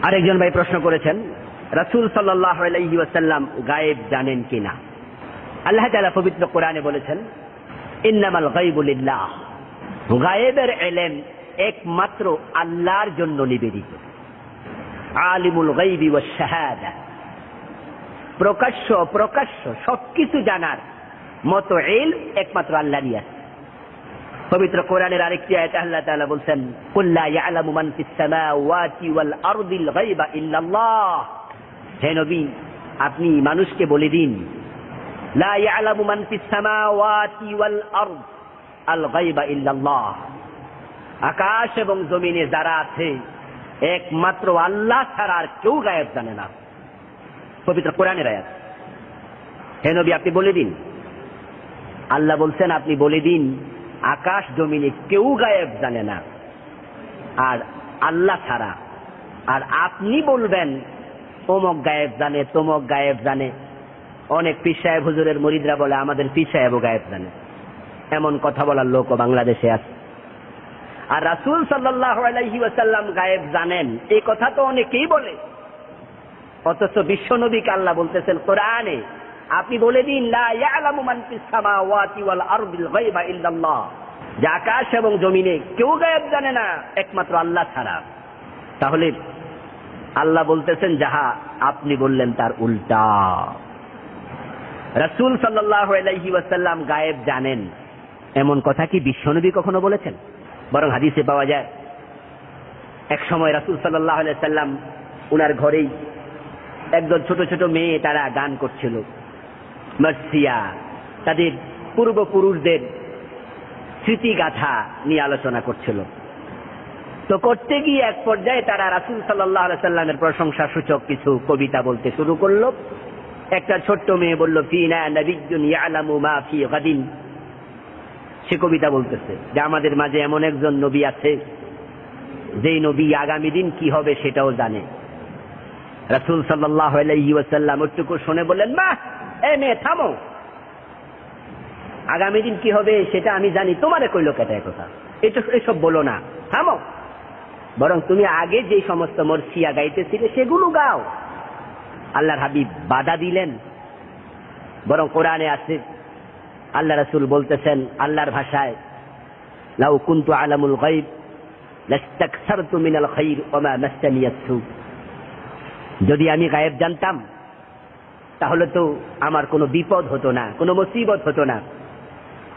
আরেকজন ভাই প্রশ্ন করেছেন, রাসূল সাল্লাল্লাহু আলাইহি ওয়াসাল্লাম গায়েব জানেন কিনা? আল্লাহ তাআলা পবিত্র কোরআনে বলেছেন, ইন্নামাল গায়বু লিল্লাহ, গায়েবের ইলম একমাত্র আল্লাহর জন্য নিবেদিত। আলিমুল গায়বি ওয়াশ শাহাদা, প্রকাশ্য সবকিছু জানার মতো ইলম একমাত্র আল্লাহরই আছে। পবিত্র কোরআনের আরেকটি আয়াতে আল্লাহ তাআলা বলেন, কুল লা ইয়ালামু মান ফিস সামাওয়াতি ওয়াল আরদিল গায়বা ইল্লাল্লাহ। হে নবী, আপনি মানুষকে বলে দিন, লা ইয়ালামু মান ফিস সামাওয়াতি ওয়াল আরদ আল গায়বা ইল্লাল্লাহ, আকাশ এবং জমিনে যারা আছে একমাত্র আল্লাহ ছাড়া আর কেউ গায়েব জানে না। পবিত্র কোরআনের আয়াত। হে নবী, আপনি বলে দিন, আল্লাহ বলছেন আপনি বলে দিন, আকাশ জমিনে কেউ গায়েব জানে না আর আল্লাহ ছাড়া। আর আপনি বলবেন অমুক গায়েব জানে, তমুক গায়েব জানে। অনেক পীর সাহেব হুজুরের মুরিদরা বলে আমাদের পীর সাহেবও গায়েব জানে। এমন কথা বলার লোকও বাংলাদেশে আছে। আর রাসূল সাল্লাল্লাহু আলাইহি ওয়াসাল্লাম গায়েব জানেন এই কথা তো অনেকেই বলে, অথচ বিশ্ব নবীকে আল্লাহ বলতেছেন কোরআনে, আপনি বলে দিন, লা ইয়ালামু মান ফিস সামাওয়াতি ওয়াল আরদিল গায়বা ইল্লাল্লাহ, যে আকাশ এবং জমিনে কেউ গায়েব জানে না একমাত্র আল্লাহ ছাড়া। তাহলে আল্লাহ বলতেছেন যাহা, আপনি বললেন তার উল্টা। রাসূল সাল্লাল্লাহু আলাইহি ওয়াসাল্লাম গায়েব জানেন এমন কথা কি বিশ্বনবী কখনো বলেছেন? বরং হাদিসে পাওয়া যায়, এক সময় রাসূল সাল্লাল্লাহু আলাইহি ওয়াসাল্লাম উনার ঘরেই একদল ছোট ছোট মেয়ে তারা গান করছিল, মার্সিয়া, তাদের পূর্বপুরুষদের স্মৃতিগাথা নিয়ে আলোচনা করছিল। তো করতে গিয়ে এক পর্যায়ে তারা রাসূল সাল্লাল্লাহু আলাইহি ওয়াসাল্লামের প্রশংসা সূচক কিছু কবিতা বলতে শুরু করলো। একটা ছোট্ট মেয়ে বলল, ফিনা নাবিয়্যুন ইয়ালামু মা ফি গাদিন। সে কবিতা বলতেছে যে আমাদের মাঝে এমন একজন নবী আছে যেই নবী আগামী দিন কি হবে সেটাও জানে। রাসূল সাল্লাল্লাহু আলাইহি ওয়াসাল্লাম ওটুকু শুনে বললেন, মা, এই মেয়ে থামো, আগামী দিন কি হবে সেটা আমি জানি, তোমারে কইলো কেটে কথা, এসব বলো না, থামো, বরং তুমি আগে যে সমস্ত মরসিয়া গাইতেছিলে সেগুলো গাও। আল্লাহর হাবিব বাধা দিলেন। বরং কোরআনে আছে, আল্লাহ রাসূল বলতেছেন আল্লাহর ভাষায়, লাউ কুনতু আলামুল গায়ব লাস্তাকসারতু মিনাল খায়র ওয়া মা মাসসানিয়াস সু। যদি আমি গায়েব জানতাম তাহলে তো আমার কোনো বিপদ হতো না, কোনো মুসিবত হতো না,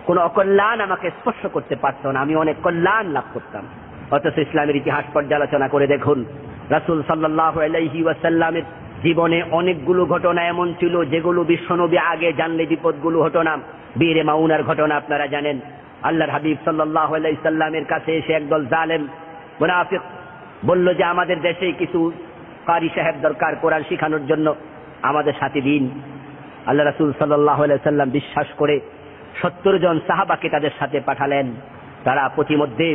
কোনো অকল্যাণ আমাকে স্পর্শ করতে পারতো না, আমি অনেক কল্যাণ লাভ করতাম। অথচ ইসলামের ইতিহাস পর্যালোচনা করে দেখুন, রাসূল সাল্লাল্লাহু আলাইহি ওয়াসাল্লামের জীবনে অনেকগুলো ঘটনা এমন ছিল যেগুলো বিশ্বনবী আগে জানলে বিপদগুলো হতো না। বীরে মাউনার ঘটনা আপনারা জানেন। আল্লাহর হাবিব সাল্লাল্লাহু আলাইহি সাল্লামের কাছে এসে একদল জালেম মুনাফিক বলল যে আমাদের দেশে কিছু কারি সাহেব দরকার কোরআন শিখানোর জন্য, আমাদের সাথে দিন। আল্লাহ রাসূল সাল্লাল্লাহু আলাইহি সাল্লাম বিশ্বাস করে 70 জন সাহাবাকে তাদের সাথে পাঠালেন। তারা প্রতিমধ্যে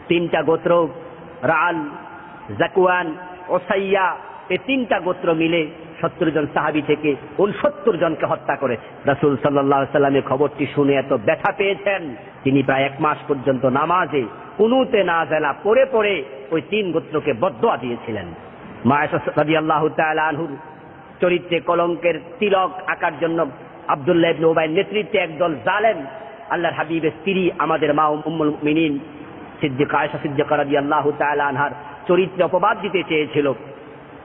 3টা গোত্র, রাল, জাকওয়ান, ওসাইয়া, এই 3টা গোত্র মিলে 70 জন সাহাবী থেকে 69 জনকে হত্যা করেছে। রাসূল সাল্লাল্লাহু আলাইহি সাল্লামের খবরটি শুনে এত ব্যথা পেয়েছেন, তিনি প্রায় 1 মাস পর্যন্ত নামাজে কুনুতে নাযিলা পড়ে পড়ে ওই 3 গোত্রকে বদদুয়া দিয়েছিলেন। মা আয়েশা রাদিয়াল্লাহু তাআলা আনহুর চরিত্রে কলঙ্কের তিলক আঁকার জন্য আব্দুল্লাহ ইবনে উবাইয়ের নেতৃত্বে একদল জালেম আল্লাহর হাবিবের স্ত্রী, আমাদের মা উম্মুল মুমিনিন সিদ্দিকা আয়েশা সিদ্দিকা রাদিয়াল্লাহু তাআলা আনহার চরিত্রে অপবাদ দিতে চেয়েছিল,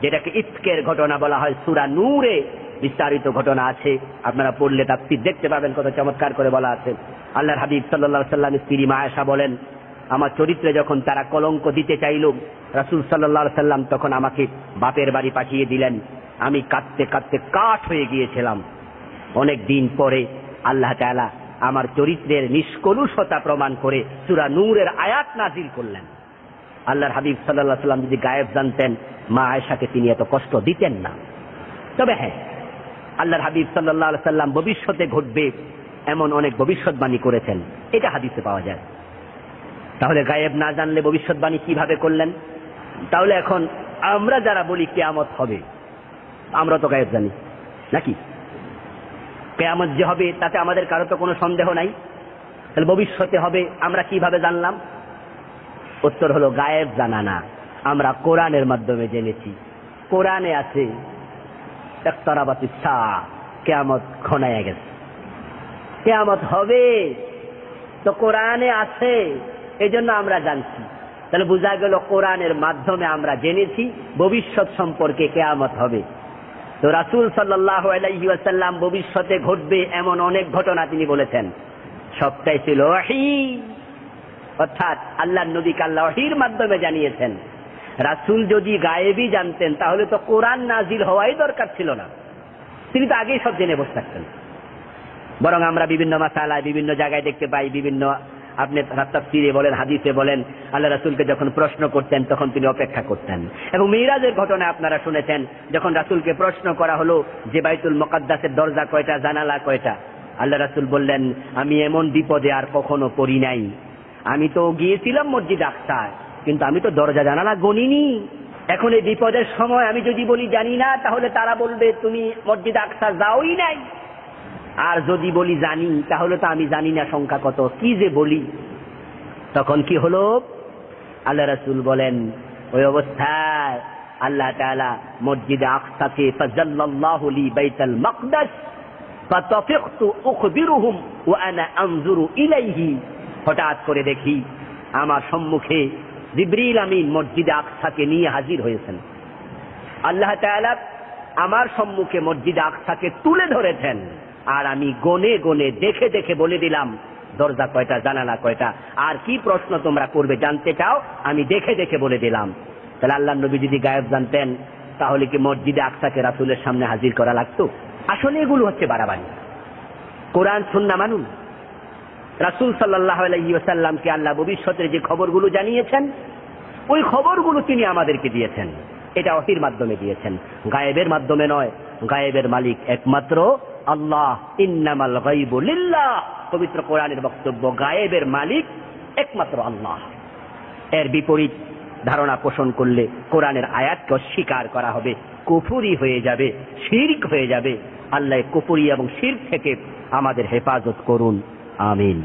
যেটাকে ইফকের ঘটনা বলা হয়। সূরা নূরে বিস্তারিত ঘটনা আছে, আপনারা পড়লে তাফসীর দেখতে পাবেন, কত চমৎকার করে বলা আছে। আল্লাহর হাবিব সাল্লাল্লাহু আলাইহি সাল্লামের স্ত্রী মা আয়েশা বলেন, আমার চরিত্রে যখন তারা কলঙ্ক দিতে চাইল, রাসূল সাল্লাল্লাহু আলাইহি সাল্লাম তখন আমাকে বাপের বাড়ি পাঠিয়ে দিলেন। আমি কাঁদতে কাঁদতে কাঠ হয়ে গিয়েছিলাম। অনেক দিন পরে আল্লাহ তাআলা আমার চরিত্রের নিষ্কলুষতা প্রমাণ করে সূরা নূরের আয়াত নাযিল করলেন। আল্লাহর হাবিব সাল্লাল্লাহু আলাইহি সাল্লাম যদি গায়েব জানতেন, মা আয়েশাকে তিনি এত কষ্ট দিতেন না। তবে হ্যাঁ, আল্লাহর হাবিব সাল্লাল্লাহু আলাইহি সাল্লাম ভবিষ্যতে ঘটবে এমন অনেক ভবিষ্যৎবাণী করেছেন, এটা হাদিসে পাওয়া যায়। তাহলে গায়েব না জানলে ভবিষ্যৎবাণী কিভাবে করলেন? তাহলে এখন আমরা যারা বলি কিয়ামত হবে, আমরা তো গায়েব জানি নাকি? কিয়ামত যে হবে তাতে আমাদের কারো তো কোনো সন্দেহ নাই। তাহলে ভবিষ্যতে হবে আমরা কিভাবে জানলাম? উত্তর হলো গায়েব জানা না, আমরা কোরআনের মাধ্যমে জেনেছি। কোরআনে আছে ইকতারাবাতিস সাআ, কিয়ামত ঘনায় গেছে, কিয়ামত হবে, তো কোরআনে আছে, এজন্য আমরা জানছি। তাহলে বোঝা গেল কোরআনের মাধ্যমে আমরা জেনেছি ভবিষ্যৎ সম্পর্কে কিয়ামত হবে। তো রাসূল সাল্লাল্লাহু আলাইহি ওয়াসাল্লাম ভবিষ্যতে ঘটবে এমন অনেক ঘটনা তিনি বলেছেন, সবটাই ছিল ওহী, অর্থাৎ আল্লাহর নবীকে আল্লাহ ওহীর মাধ্যমে জানিয়েছেন। রাসূল যদি গায়েবী জানতেন তাহলে তো কোরআন নাজিল হওয়াই দরকার ছিল না, তিনি তো আগেই সব জেনে বসে থাকতেন। বরং আমরা বিভিন্ন মাসালায় বিভিন্ন জায়গায় দেখতে পাই, বিভিন্ন আপনি তাফসীরে বলেন, হাদিসে বলেন, আল্লাহ রাসূলকে যখন প্রশ্ন করতেন তখন তিনি অপেক্ষা করতেন। এবং মিরাজের ঘটনা আপনারা শুনেছেন, যখন রাসূলকে প্রশ্ন করা হলো যে বাইতুল মুকাদ্দাসের দরজা কয়টা, জানালা কয়টা, আল্লাহ রাসূল বললেন, আমি এমন বিপদে আর কখনো পড়ি নাই। আমি তো গিয়েছিলাম মসজিদ আকসায়, কিন্তু আমি তো দরজা জানালা গণিনি। এখন এই বিপদের সময় আমি যদি বলি জানি না, তাহলে তারা বলবে তুমি মসজিদ আকসা যাওই নাই। আর যদি বলি জানি, তাহলে তো আমি জানি না সংখ্যা কত, কি যে বলি। তখন কি হলো? আল্লাহ রাসূল বলেন, ওই অবস্থায় আল্লাহ তাআলা মসজিদে আকসাকে ফাজাল্লাল্লাহু লি বাইতুল মাকদাস ফাতাফিকতু উখবিরুহুম ওয়া আনা আনজুরু ইলাইহি। হঠাৎ করে দেখি আমার সম্মুখে জিবরিল আমিন মসজিদে আকসাকে নিয়ে হাজির হয়েছেন। আল্লাহ তাআলা আমার সম্মুখে মসজিদে আকসাকে তুলে ধরেছেন, আর আমি গনে গনে দেখে দেখে বলে দিলাম দরজা কয়টা, জানালা কয়টা। আর কি প্রশ্ন তোমরা করবে জানতে চাও, আমি দেখে দেখে বলে দিলাম। তাহলে আল্লাহর নবী যদি গায়েব জানতেন, তাহলে কি মসজিদে আকসাকে রাসূলের সামনে হাজির করা লাগতো? আসলে এগুলো হচ্ছে বাড়াবাড়ি। কোরআন সুন্নাহ মানুন। রাসূল সাল্লাল্লাহু আলাইহি ওয়াসাল্লামকে আল্লাহ ভবিষ্যতের যে খবরগুলো জানিয়েছেন, ওই খবরগুলো তিনি আমাদেরকে দিয়েছেন। এটা ওহীর মাধ্যমে দিয়েছেন, গায়েবের মাধ্যমে নয়। গায়েবের মালিক একমাত্র আল্লাহ। ইন্নামাল গায়বু লিল্লাহ, পবিত্র কোরআনের বক্তব্য, গায়েবের মালিক একমাত্র আল্লাহ। এর বিপরীত ধারণা পোষণ করলে কোরআনের আয়াতকে অস্বীকার করা হবে, কুফরি হয়ে যাবে, শিরক হয়ে যাবে। আল্লাহ কুফরি এবং শিরক থেকে আমাদের হেফাজত করুন, আমিন।